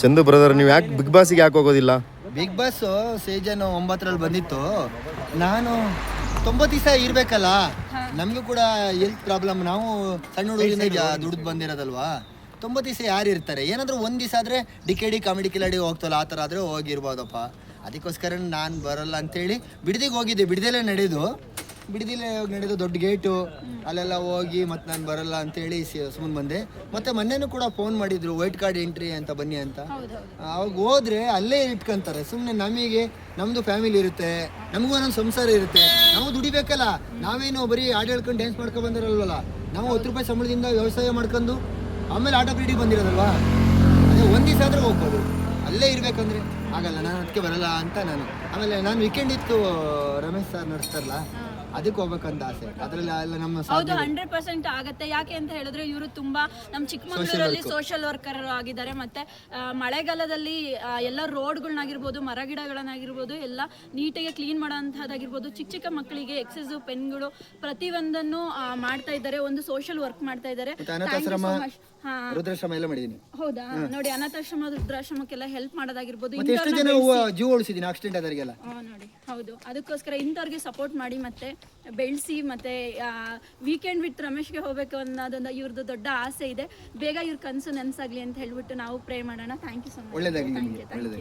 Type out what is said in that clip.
Chandu brother, ನೀವು ಯಾಕೆ big ಬಾಸ್ಗೆ ಯಾಕೆ ಹೋಗೋದಿಲ್ಲ? ಬಿಗ್ ಬಾಸ್ ಸೀಸನ್ 9ರಲ್ಲಿ ಬಂದಿತ್ತು. ನಾನು 90 ದಿವಸ ಇರಬೇಕಲ್ಲ, ನಮಗೂ ಕೂಡ ಹೆಲ್ತ್ ಪ್ರಾಬ್ಲಮ್. ನಾವು ಸಣ್ಣ ಹುಡುಗರಿಂದ ದುಡ್ದು ಬಂದಿರೋದಲ್ವಾ. 90 ದಿವಸ ಯಾರು ಇರ್ತಾರೆ? ಏನಾದರೂ ಒಂದು ದಿವಸ ಆದರೆ ಡಿ ಕಾಮಿಡಿ ಕಿಲಾಡಿ ಹೋಗ್ತಲ್ಲ, ಆ ಥರ ಆದರೆ ಹೋಗಿರ್ಬೋದಪ್ಪ. ಅದಕ್ಕೋಸ್ಕರ ನಾನು ಬರೋಲ್ಲ ಅಂತೇಳಿ ಬಿಡದಿಗೆ ಹೋಗಿದ್ದೆ. ಬಿಡದಲ್ಲೇ ನಡೆದು ದೊಡ್ಡ ಗೇಟು ಅಲ್ಲೆಲ್ಲ ಹೋಗಿ ಮತ್ತೆ ನಾನು ಬರಲ್ಲ ಅಂತೇಳಿ ಸುಮ್ಮನೆ ಬಂದೆ. ಮತ್ತು ಮೊನ್ನೆನೂ ಕೂಡ ಫೋನ್ ಮಾಡಿದ್ರು, ವೈಟ್ ಕಾರ್ಡ್ ಎಂಟ್ರಿ ಅಂತ ಬನ್ನಿ ಅಂತ. ಅವಾಗ ಹೋದ್ರೆ ಅಲ್ಲೇ ಇಟ್ಕೊಂತಾರೆ ಸುಮ್ಮನೆ. ನಮ್ಮದು ಫ್ಯಾಮಿಲಿ ಇರುತ್ತೆ, ನಮಗೂ ಒಂದೊಂದು ಸಂಸಾರ ಇರುತ್ತೆ, ನಾವು ದುಡಿಬೇಕಲ್ಲ. ನಾವೇನು ಬರೀ ಹಾಡು ಹೇಳ್ಕೊಂಡು ಡ್ಯಾನ್ಸ್ ಮಾಡ್ಕೊಂಡು ಬಂದಿರಲ್ವಲ್ಲ. ನಾವು 10 ರೂಪಾಯಿ ಸಂಬಳದಿಂದ ವ್ಯವಸಾಯ ಮಾಡ್ಕೊಂಡು ಆಮೇಲೆ ಆಟೋ ಪೀಟಿಗೆ ಬಂದಿರೋದಲ್ವಾ. ಅದೇ ಒಂದು ದಿವಸ ಆದರೆ ಹೋಗ್ಬೋದು, ಅಲ್ಲೇ ಇರಬೇಕಂದ್ರೆ ಆಗಲ್ಲ. ನಾನು ಅದಕ್ಕೆ ಬರಲ್ಲ ಅಂತ ಆಮೇಲೆ ನಾನು ವೀಕೆಂಡ್ ಇತ್ತು, ರಮೇಶ್ ಸರ್ ನಡೆಸ್ತಾರಲ್ಲ, ಅದಕ್ಕೆ ಹೋಗ್ಬೇಕಂತ ಆಸೆ. ಅದರಲ್ಲಿ ಎಲ್ಲ ನಮ್ಮ ಹೌದು 100% ಆಗತ್ತೆ. ಯಾಕೆ ಅಂತ ಹೇಳಿದ್ರೆ ಇವರು ತುಂಬಾ ನಮ್ಮ ಚಿಕ್ಕಮಗಳೂರಲ್ಲಿ ಸೋಷಿಯಲ್ ವರ್ಕರ್ ಆಗಿದ್ದಾರೆ. ಮತ್ತೆ ಮಳೆಗಾಲದಲ್ಲಿ ಎಲ್ಲ ರೋಡ್ಗಳನ್ನಾಗಿರ್ಬೋದು, ಮರ ಗಿಡಗಳನ್ನಾಗಿರ್ಬೋದು ಎಲ್ಲ ನೀಟಾಗಿ ಕ್ಲೀನ್ ಮಾಡೋಂಥದ್ದಾಗಿರ್ಬೋದು, ಚಿಕ್ಕ ಮಕ್ಕಳಿಗೆ ಎಕ್ಸಸೈಸ್ ಪೆನ್ಗಳು ಪ್ರತಿಯೊಂದನ್ನು ಮಾಡ್ತಾ ಇದ್ದಾರೆ. ಒಂದು ಸೋಷಿಯಲ್ ವರ್ಕ್ ಮಾಡ್ತಾ ಇದ್ದಾರೆ. ರುದ್ರಾಶ್ರಮ ಎಲ್ಲ ಮಾಡಿದೀನಿ. ಹೌದಾ, ನೋಡಿ ಅನಾಥಾಶ್ರಮ ವೃದ್ಧಾಶ್ರಮಕ್ಕೆಲ್ಲ ಹೆಲ್ಪ್ ಮಾಡೋದಾಗಿರ್ಬೋದು. ಎಷ್ಟು ಜನ ಜೀವ ಉಳಿಸಿದೀನಿ ಆಕ್ಸಿಡೆಂಟ್ ಆದವರಿಗೆಲ್ಲ. ನೋಡಿ ಹೌದು, ಅದಕ್ಕೋಸ್ಕರ ಇಂಥವ್ರಿಗೆ ಸಪೋರ್ಟ್ ಮಾಡಿ ಮತ್ತೆ ಬೆಳೆಸಿ. ಮತ್ತೆ ವೀಕೆಂಡ್ ವಿತ್ ರಮೇಶ್ಗೆ ಹೋಗ್ಬೇಕು ಅನ್ನೋದೊಂದು ಇವ್ರದ್ದು ದೊಡ್ಡ ಆಸೆ ಇದೆ. ಬೇಗ ಇವ್ರ ಕನಸು ನೆನಸಾಗ್ಲಿ ಅಂತ ಹೇಳ್ಬಿಟ್ಟು ನಾವು ಪ್ರೇ ಮಾಡೋಣ. Thank you so much. ಒಳ್ಳೆದಾಗಲಿ.